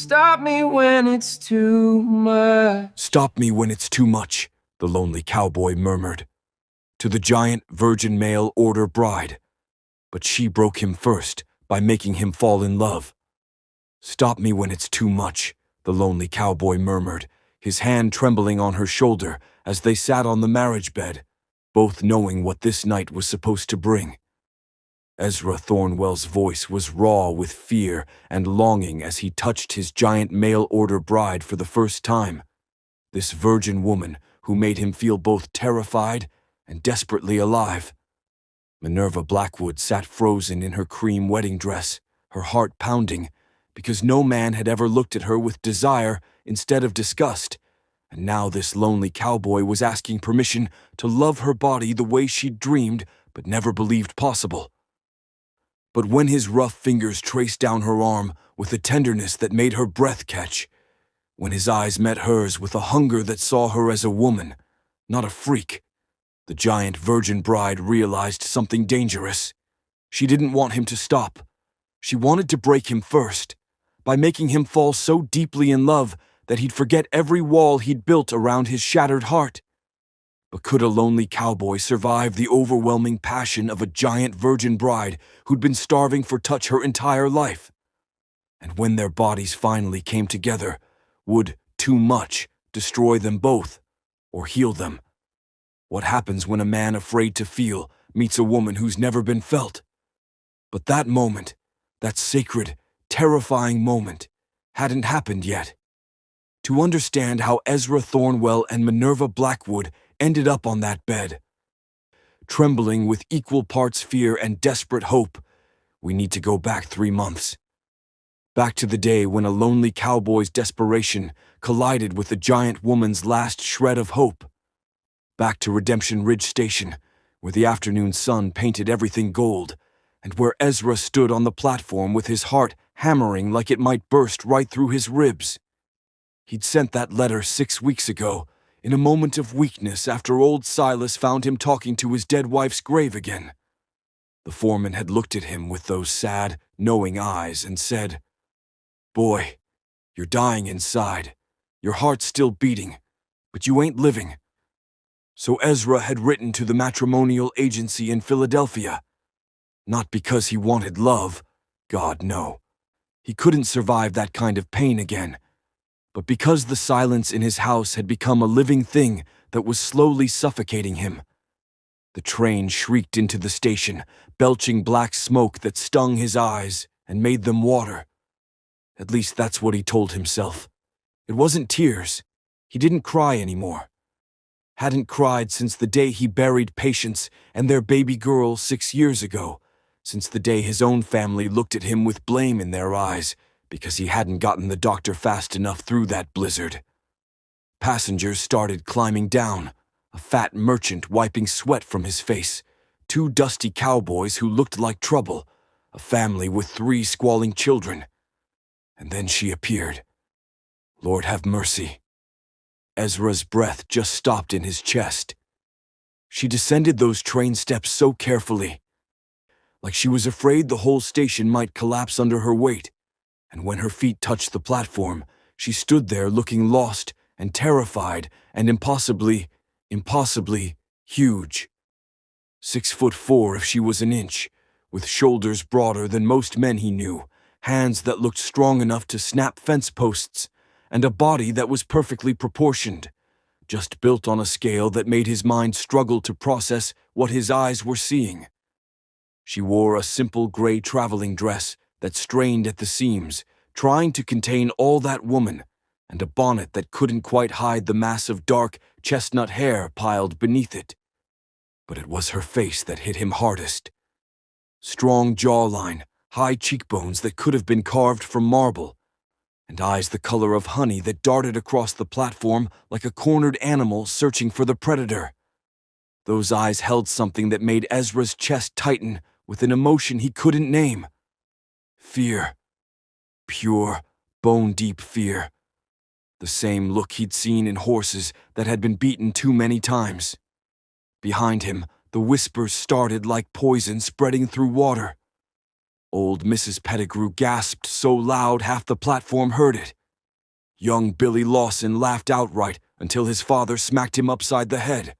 Stop me when it's too much. Stop me when it's too much, the lonely cowboy murmured to the giant virgin mail order bride. But she broke him first by making him fall in love. Stop me when it's too much, the lonely cowboy murmured, his hand trembling on her shoulder as they sat on the marriage bed, both knowing what this night was supposed to bring. Ezra Thornwell's voice was raw with fear and longing as he touched his giant mail-order bride for the first time. This virgin woman who made him feel both terrified and desperately alive. Minerva Blackwood sat frozen in her cream wedding dress, her heart pounding, because no man had ever looked at her with desire instead of disgust, and now this lonely cowboy was asking permission to love her body the way she'd dreamed but never believed possible. But when his rough fingers traced down her arm with a tenderness that made her breath catch, when his eyes met hers with a hunger that saw her as a woman, not a freak, the giant virgin bride realized something dangerous. She didn't want him to stop. She wanted to break him first, by making him fall so deeply in love that he'd forget every wall he'd built around his shattered heart. But could a lonely cowboy survive the overwhelming passion of a giant virgin bride who'd been starving for touch her entire life? And when their bodies finally came together, would too much destroy them both, or heal them? What happens when a man afraid to feel meets a woman who's never been felt? But that moment, that sacred, terrifying moment, hadn't happened yet. To understand how Ezra Thornwell and Minerva Blackwood ended up on that bed, trembling with equal parts fear and desperate hope, we need to go back 3 months. Back to the day when a lonely cowboy's desperation collided with a giant woman's last shred of hope. Back to Redemption Ridge Station, where the afternoon sun painted everything gold, and where Ezra stood on the platform with his heart hammering like it might burst right through his ribs. He'd sent that letter 6 weeks ago, in a moment of weakness after old Silas found him talking to his dead wife's grave again. The foreman had looked at him with those sad, knowing eyes and said, "Boy, you're dying inside. Your heart's still beating, but you ain't living." So Ezra had written to the matrimonial agency in Philadelphia. Not because he wanted love, God no. He couldn't survive that kind of pain again. But because the silence in his house had become a living thing that was slowly suffocating him. The train shrieked into the station, belching black smoke that stung his eyes and made them water. At least that's what he told himself. It wasn't tears. He didn't cry anymore. Hadn't cried since the day he buried Patience and their baby girl 6 years ago, since the day his own family looked at him with blame in their eyes because he hadn't gotten the doctor fast enough through that blizzard. Passengers started climbing down, a fat merchant wiping sweat from his face, 2 dusty cowboys who looked like trouble, a family with 3 squalling children. And then she appeared. Lord have mercy. Ezra's breath just stopped in his chest. She descended those train steps so carefully, like she was afraid the whole station might collapse under her weight. And when her feet touched the platform, she stood there looking lost and terrified and impossibly huge. 6'4" if she was an inch, with shoulders broader than most men he knew, hands that looked strong enough to snap fence posts, and a body that was perfectly proportioned, just built on a scale that made his mind struggle to process what his eyes were seeing. She wore a simple gray traveling dress that strained at the seams, trying to contain all that woman, and a bonnet that couldn't quite hide the mass of dark, chestnut hair piled beneath it. But it was her face that hit him hardest. Strong jawline, high cheekbones that could have been carved from marble, and eyes the color of honey that darted across the platform like a cornered animal searching for the predator. Those eyes held something that made Ezra's chest tighten with an emotion he couldn't name. Fear. Pure, bone-deep fear. The same look he'd seen in horses that had been beaten too many times. Behind him, the whispers started like poison spreading through water. Old Mrs. Pettigrew gasped so loud half the platform heard it. Young Billy Lawson laughed outright until his father smacked him upside the head.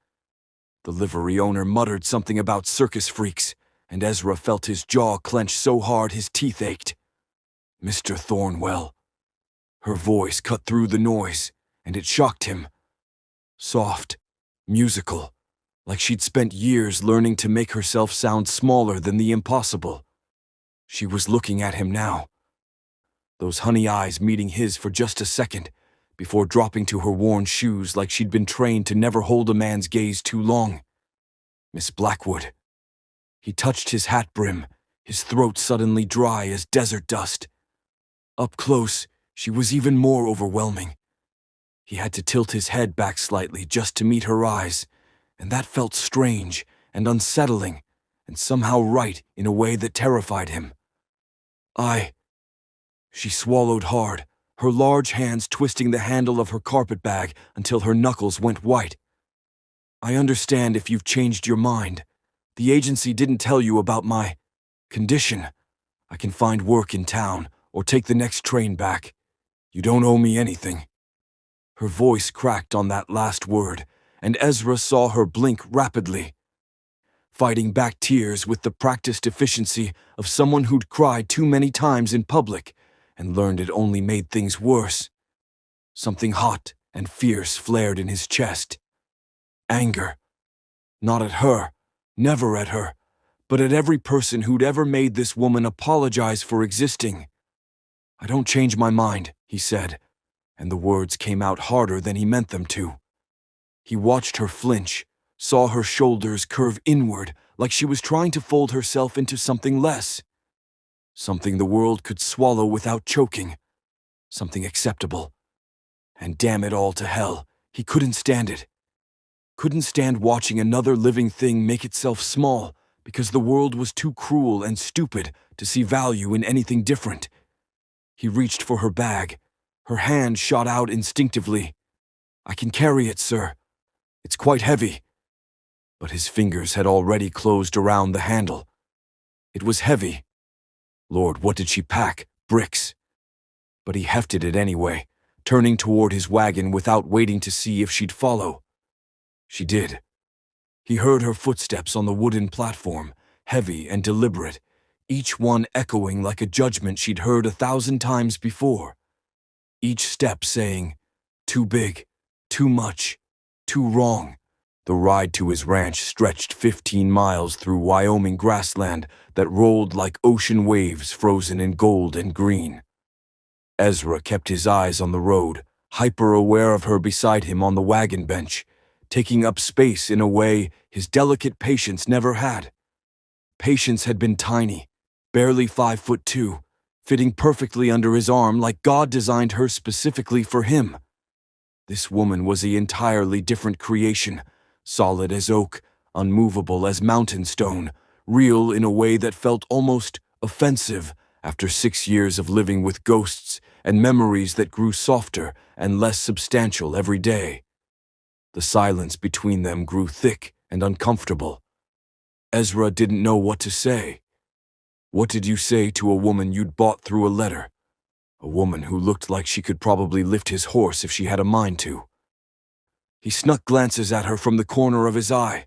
The livery owner muttered something about circus freaks, and Ezra felt his jaw clench so hard his teeth ached. Mr. Thornwell. Her voice cut through the noise, and it shocked him. Soft, musical, like she'd spent years learning to make herself sound smaller than the impossible. She was looking at him now, those honey eyes meeting his for just a second, before dropping to her worn shoes like she'd been trained to never hold a man's gaze too long. Miss Blackwood. He touched his hat brim, his throat suddenly dry as desert dust. Up close, she was even more overwhelming. He had to tilt his head back slightly just to meet her eyes, and that felt strange and unsettling, and somehow right in a way that terrified him. She swallowed hard, her large hands twisting the handle of her carpet bag until her knuckles went white. I understand if you've changed your mind. The agency didn't tell you about my condition. I can find work in town or take the next train back. You don't owe me anything. Her voice cracked on that last word, and Ezra saw her blink rapidly, fighting back tears with the practiced efficiency of someone who'd cried too many times in public and learned it only made things worse. Something hot and fierce flared in his chest. Anger. Not at her, never at her, but at every person who'd ever made this woman apologize for existing. I don't change my mind, he said, and the words came out harder than he meant them to. He watched her flinch, saw her shoulders curve inward like she was trying to fold herself into something less. Something the world could swallow without choking. Something acceptable. And damn it all to hell, he couldn't stand it. Couldn't stand watching another living thing make itself small because the world was too cruel and stupid to see value in anything different. He reached for her bag. Her hand shot out instinctively. I can carry it, sir. It's quite heavy. But his fingers had already closed around the handle. It was heavy. Lord, what did she pack? Bricks. But he hefted it anyway, turning toward his wagon without waiting to see if she'd follow. She did. He heard her footsteps on the wooden platform, heavy and deliberate, each one echoing like a judgment she'd heard 1,000 times before. Each step saying, too big, too much, too wrong. The ride to his ranch stretched 15 miles through Wyoming grassland that rolled like ocean waves frozen in gold and green. Ezra kept his eyes on the road, hyper-aware of her beside him on the wagon bench, taking up space in a way his delicate patience never had. Patience had been tiny, barely 5'2", fitting perfectly under his arm like God designed her specifically for him. This woman was an entirely different creation, solid as oak, unmovable as mountain stone, real in a way that felt almost offensive after 6 years of living with ghosts and memories that grew softer and less substantial every day. The silence between them grew thick and uncomfortable. Ezra didn't know what to say. What did you say to a woman you'd bought through a letter? A woman who looked like she could probably lift his horse if she had a mind to. He snuck glances at her from the corner of his eye.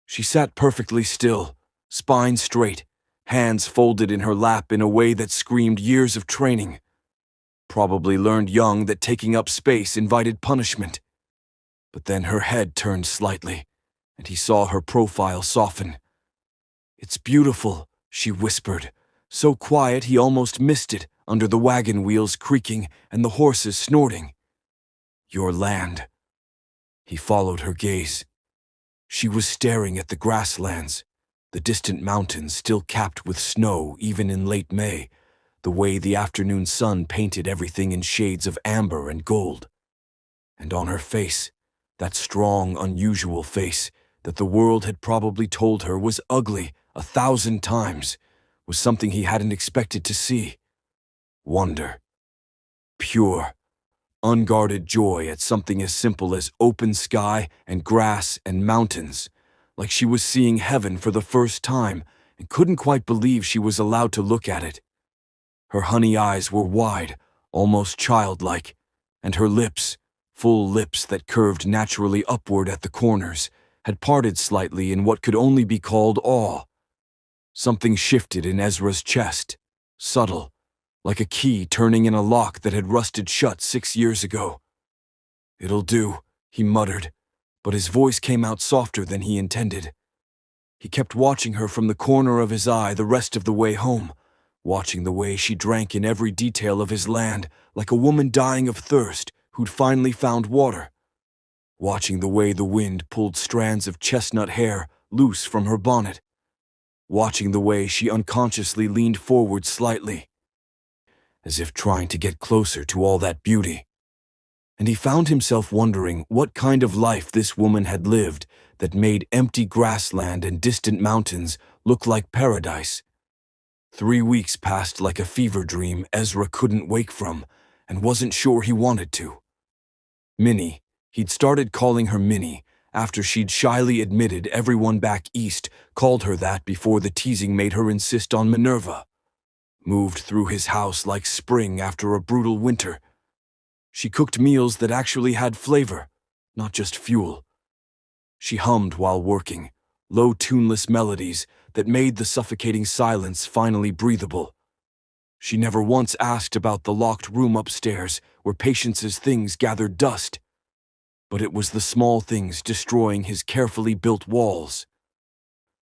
She sat perfectly still, spine straight, hands folded in her lap in a way that screamed years of training. Probably learned young that taking up space invited punishment. But then her head turned slightly, and he saw her profile soften. It's beautiful, she whispered, so quiet he almost missed it under the wagon wheels creaking and the horses snorting. Your land. He followed her gaze. She was staring at the grasslands, the distant mountains still capped with snow even in late May, the way the afternoon sun painted everything in shades of amber and gold. And on her face, that strong, unusual face that the world had probably told her was ugly 1,000 times, was something he hadn't expected to see. Wonder. Pure, unguarded joy at something as simple as open sky and grass and mountains, like she was seeing heaven for the first time and couldn't quite believe she was allowed to look at it. Her honey eyes were wide, almost childlike, and her lips, full lips that curved naturally upward at the corners, had parted slightly in what could only be called awe. Something shifted in Ezra's chest, subtle, like a key turning in a lock that had rusted shut 6 years ago. "It'll do," he muttered, but his voice came out softer than he intended. He kept watching her from the corner of his eye the rest of the way home, watching the way she drank in every detail of his land like a woman dying of thirst who'd finally found water, watching the way the wind pulled strands of chestnut hair loose from her bonnet, watching the way she unconsciously leaned forward slightly, as if trying to get closer to all that beauty. And he found himself wondering what kind of life this woman had lived that made empty grassland and distant mountains look like paradise. 3 weeks passed like a fever dream Ezra couldn't wake from and wasn't sure he wanted to. Minnie, he'd started calling her Minnie after she'd shyly admitted everyone back east called her that before the teasing made her insist on Minerva, moved through his house like spring after a brutal winter. She cooked meals that actually had flavor, not just fuel. She hummed while working, low tuneless melodies that made the suffocating silence finally breathable. She never once asked about the locked room upstairs where Patience's things gathered dust. But it was the small things destroying his carefully built walls.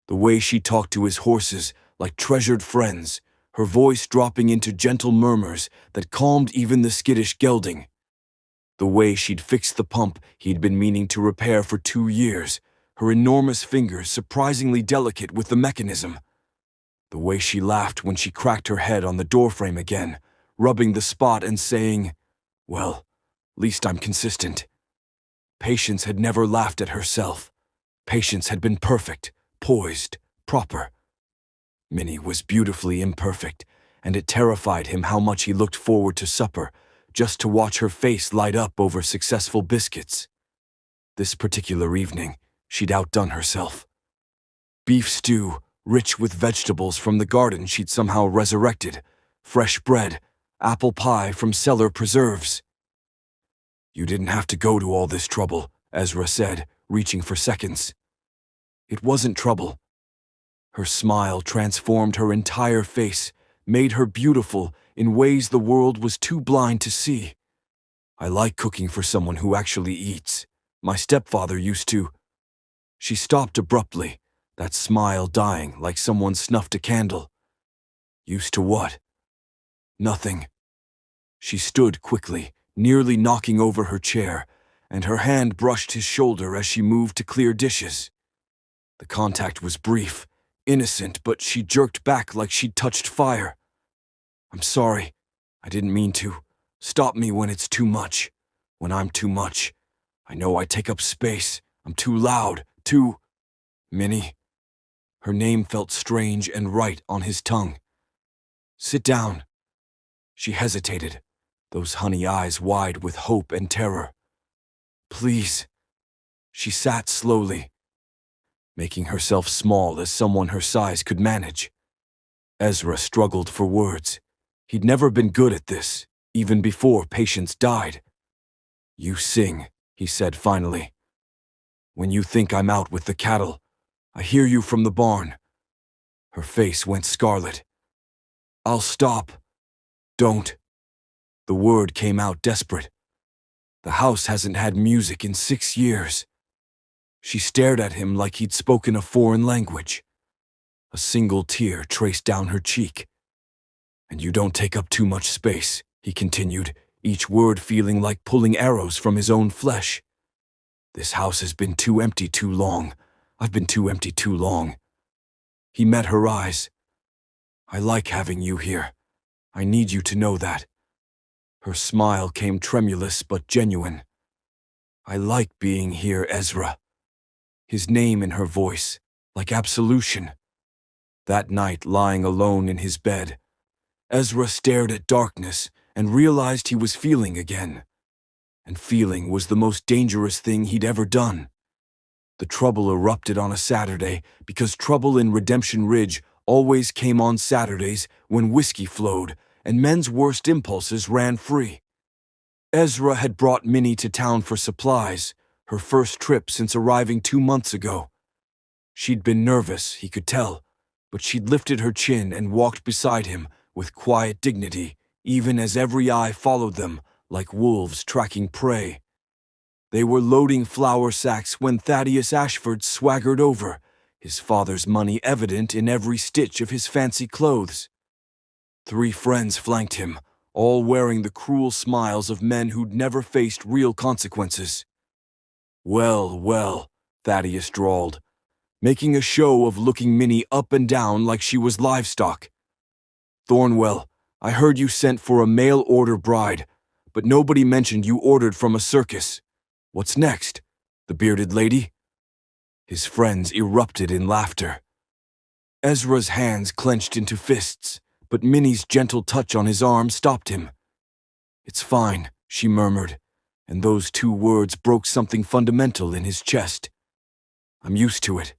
The way she talked to his horses like treasured friends, her voice dropping into gentle murmurs that calmed even the skittish gelding. The way she'd fixed the pump he'd been meaning to repair for 2 years, her enormous fingers surprisingly delicate with the mechanism. The way she laughed when she cracked her head on the doorframe again, rubbing the spot and saying, "Well, least I'm consistent." Patience had never laughed at herself. Patience had been perfect, poised, proper. Minnie was beautifully imperfect, and it terrified him how much he looked forward to supper, just to watch her face light up over successful biscuits. This particular evening, she'd outdone herself. Beef stew, rich with vegetables from the garden she'd somehow resurrected, fresh bread, apple pie from cellar preserves. "You didn't have to go to all this trouble," Ezra said, reaching for seconds. It wasn't trouble. Her smile transformed her entire face, made her beautiful in ways the world was too blind to see. "I like cooking for someone who actually eats. My stepfather used to." She stopped abruptly, that smile dying like someone snuffed a candle. "Used to what?" "Nothing." She stood quickly, nearly knocking over her chair, and her hand brushed his shoulder as she moved to clear dishes. The contact was brief, innocent, but she jerked back like she'd touched fire. "I'm sorry. I didn't mean to. Stop me when it's too much. When I'm too much. I know I take up space. I'm too loud, too—" "Minnie." Her name felt strange and right on his tongue. "Sit down." She hesitated, those honey eyes wide with hope and terror. "Please." She sat slowly, making herself small as someone her size could manage. Ezra struggled for words. He'd never been good at this, even before Patience died. "You sing," he said finally. "When you think I'm out with the cattle, I hear you from the barn." Her face went scarlet. "I'll stop." "Don't." The word came out desperate. "The house hasn't had music in 6 years." She stared at him like he'd spoken a foreign language. A single tear traced down her cheek. "And you don't take up too much space," he continued, each word feeling like pulling arrows from his own flesh. "This house has been too empty too long. I've been too empty too long." He met her eyes. "I like having you here. I need you to know that." Her smile came tremulous but genuine. "I like being here, Ezra." His name in her voice, like absolution. That night, lying alone in his bed, Ezra stared at darkness and realized he was feeling again. And feeling was the most dangerous thing he'd ever done. The trouble erupted on a Saturday because trouble in Redemption Ridge always came on Saturdays when whiskey flowed and men's worst impulses ran free. Ezra had brought Minnie to town for supplies, her first trip since arriving 2 months ago. She'd been nervous, he could tell, but she'd lifted her chin and walked beside him with quiet dignity, even as every eye followed them like wolves tracking prey. They were loading flour sacks when Thaddeus Ashford swaggered over, his father's money evident in every stitch of his fancy clothes. 3 friends flanked him, all wearing the cruel smiles of men who'd never faced real consequences. "Well, well," Thaddeus drawled, making a show of looking Minnie up and down like she was livestock. "Thornwell, I heard you sent for a mail-order bride, but nobody mentioned you ordered from a circus. What's next? The bearded lady?" His friends erupted in laughter. Ezra's hands clenched into fists, but Minnie's gentle touch on his arm stopped him. "It's fine," she murmured, and those 2 words broke something fundamental in his chest. "I'm used to it."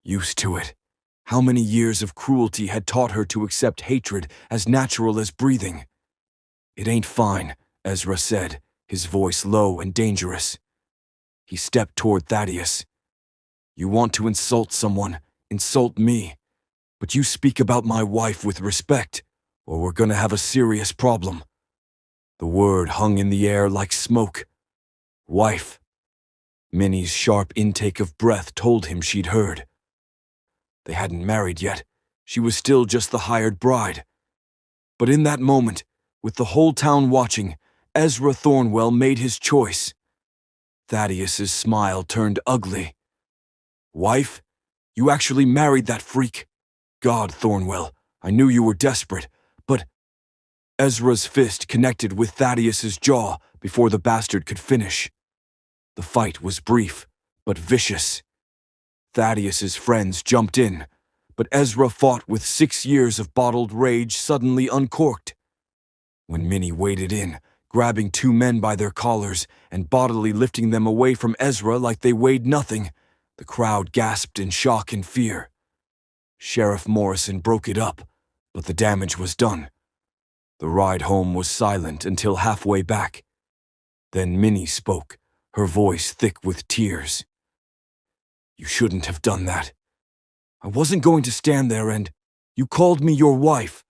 Used to it. How many years of cruelty had taught her to accept hatred as natural as breathing? "It ain't fine," Ezra said, his voice low and dangerous. He stepped toward Thaddeus. "You want to insult someone, insult me. But you speak about my wife with respect, or we're gonna have a serious problem." The word hung in the air like smoke. Wife. Minnie's sharp intake of breath told him she'd heard. They hadn't married yet. She was still just the hired bride. But in that moment, with the whole town watching, Ezra Thornwell made his choice. Thaddeus's smile turned ugly. "Wife? You actually married that freak? God, Thornwell, I knew you were desperate, but—" Ezra's fist connected with Thaddeus's jaw before the bastard could finish. The fight was brief, but vicious. Thaddeus's friends jumped in, but Ezra fought with 6 years of bottled rage suddenly uncorked. When Minnie waded in, grabbing 2 men by their collars and bodily lifting them away from Ezra like they weighed nothing, the crowd gasped in shock and fear. Sheriff Morrison broke it up, but the damage was done. The ride home was silent until halfway back. Then Minnie spoke, her voice thick with tears. "You shouldn't have done that. I wasn't going to stand there and you called me your wife."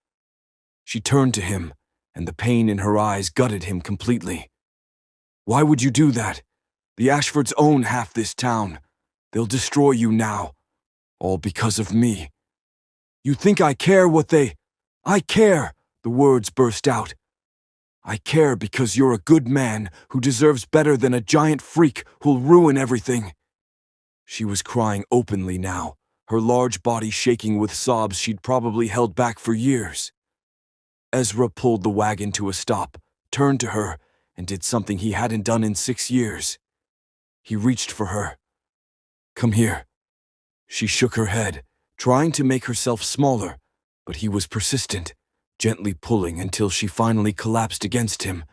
She turned to him, and the pain in her eyes gutted him completely. "Why would you do that? The Ashfords own half this town. They'll destroy you now. All because of me. You think I care what they— I care," the words burst out. "I care because you're a good man who deserves better than a giant freak who'll ruin everything." She was crying openly now, her large body shaking with sobs she'd probably held back for years. Ezra pulled the wagon to a stop, turned to her, and did something he hadn't done in 6 years. He reached for her. "Come here." She shook her head, trying to make herself smaller, but he was persistent, gently pulling until she finally collapsed against him,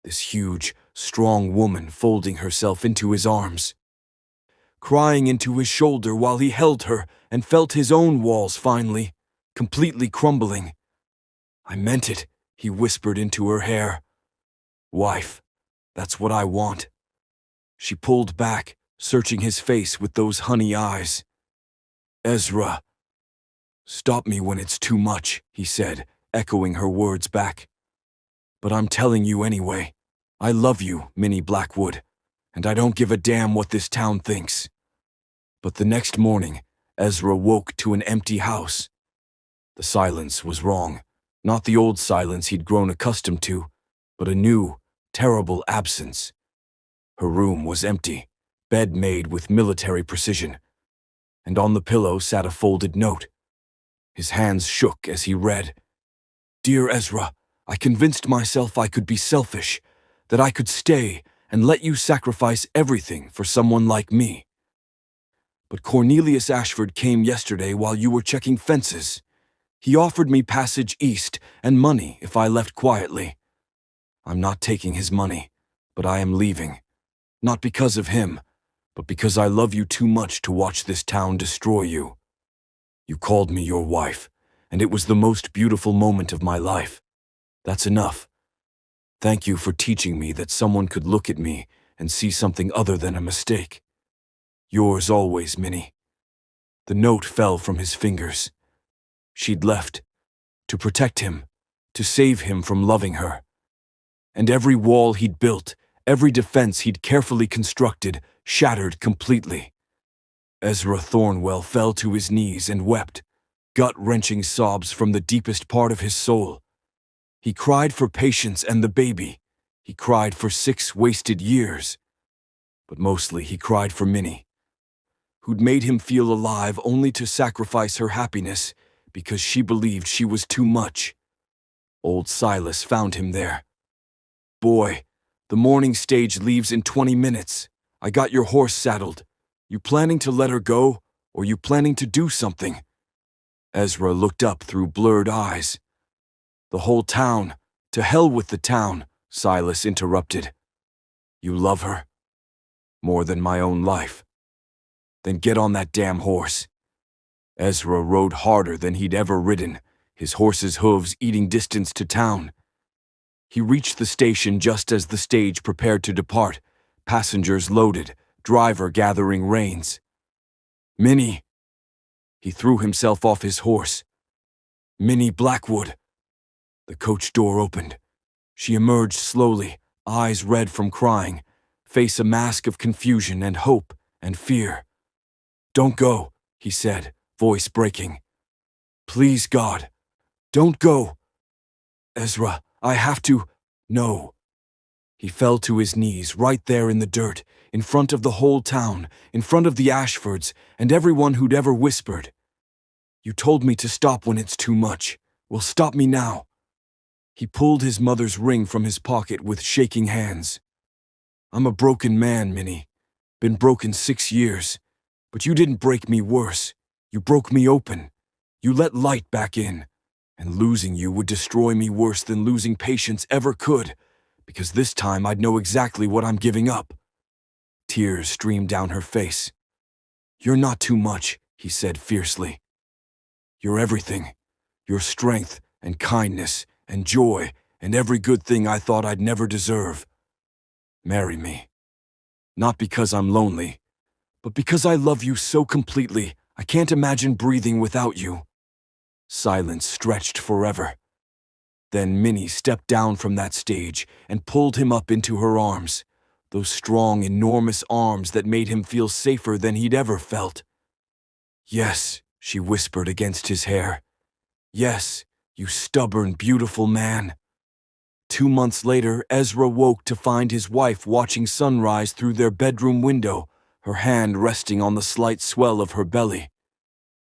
this huge, strong woman folding herself into his arms. Crying into his shoulder while he held her and felt his own walls finally, completely crumbling. "I meant it," he whispered into her hair. "Wife, that's what I want." She pulled back, searching his face with those honey eyes. "Ezra." "Stop me when it's too much," he said, echoing her words back. "But I'm telling you anyway. I love you, Minnie Blackwood, and I don't give a damn what this town thinks." But the next morning, Ezra woke to an empty house. The silence was wrong, not the old silence he'd grown accustomed to, but a new, terrible absence. Her room was empty, bed made with military precision, and on the pillow sat a folded note. His hands shook as he read, "Dear Ezra, I convinced myself I could be selfish, that I could stay and let you sacrifice everything for someone like me. But Cornelius Ashford came yesterday while you were checking fences. He offered me passage east and money if I left quietly. I'm not taking his money, but I am leaving. Not because of him, but because I love you too much to watch this town destroy you. You called me your wife, and it was the most beautiful moment of my life. That's enough. Thank you for teaching me that someone could look at me and see something other than a mistake. Yours always, Minnie. The note fell from his fingers. She'd left to protect him, to save him from loving her. And every wall he'd built, every defense he'd carefully constructed, shattered completely. Ezra Thornwell fell to his knees and wept, gut-wrenching sobs from the deepest part of his soul. He cried for Patience and the baby. He cried for 6 wasted years. But mostly he cried for Minnie, who'd made him feel alive only to sacrifice her happiness because she believed she was too much. Old Silas found him there. Boy, the morning stage leaves in 20 minutes. I got your horse saddled. You planning to let her go, or you planning to do something? Ezra looked up through blurred eyes. The whole town, to hell with the town, Silas interrupted. You love her? More than my own life. Then get on that damn horse. Ezra rode harder than he'd ever ridden, his horse's hooves eating distance to town. He reached the station just as the stage prepared to depart, passengers loaded, driver gathering reins. Minnie! He threw himself off his horse. Minnie Blackwood! The coach door opened. She emerged slowly, eyes red from crying, face a mask of confusion and hope and fear. Don't go, he said, voice breaking. Please, God, don't go. Ezra, I have to. No. He fell to his knees right there in the dirt, in front of the whole town, in front of the Ashfords, and everyone who'd ever whispered. You told me to stop when it's too much. Well, stop me now. He pulled his mother's ring from his pocket with shaking hands. I'm a broken man, Minnie. Been broken 6 years. But you didn't break me worse. You broke me open. You let light back in. And losing you would destroy me worse than losing Patience ever could, because this time I'd know exactly what I'm giving up. Tears streamed down her face. You're not too much, he said fiercely. You're everything. Your strength and kindness and joy and every good thing I thought I'd never deserve. Marry me. Not because I'm lonely, but because I love you so completely, I can't imagine breathing without you. Silence stretched forever. Then Minnie stepped down from that stage and pulled him up into her arms, those strong, enormous arms that made him feel safer than he'd ever felt. Yes, she whispered against his hair. Yes, you stubborn, beautiful man. 2 months later, Ezra woke to find his wife watching sunrise through their bedroom window, her hand resting on the slight swell of her belly.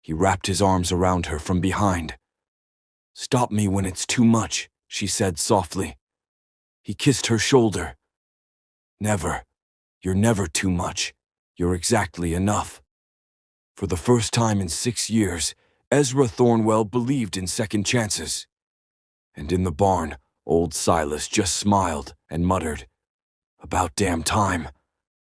He wrapped his arms around her from behind. Stop me when it's too much, she said softly. He kissed her shoulder. Never. You're never too much. You're exactly enough. For the first time in 6 years, Ezra Thornwell believed in second chances. And in the barn, old Silas just smiled and muttered, About damn time.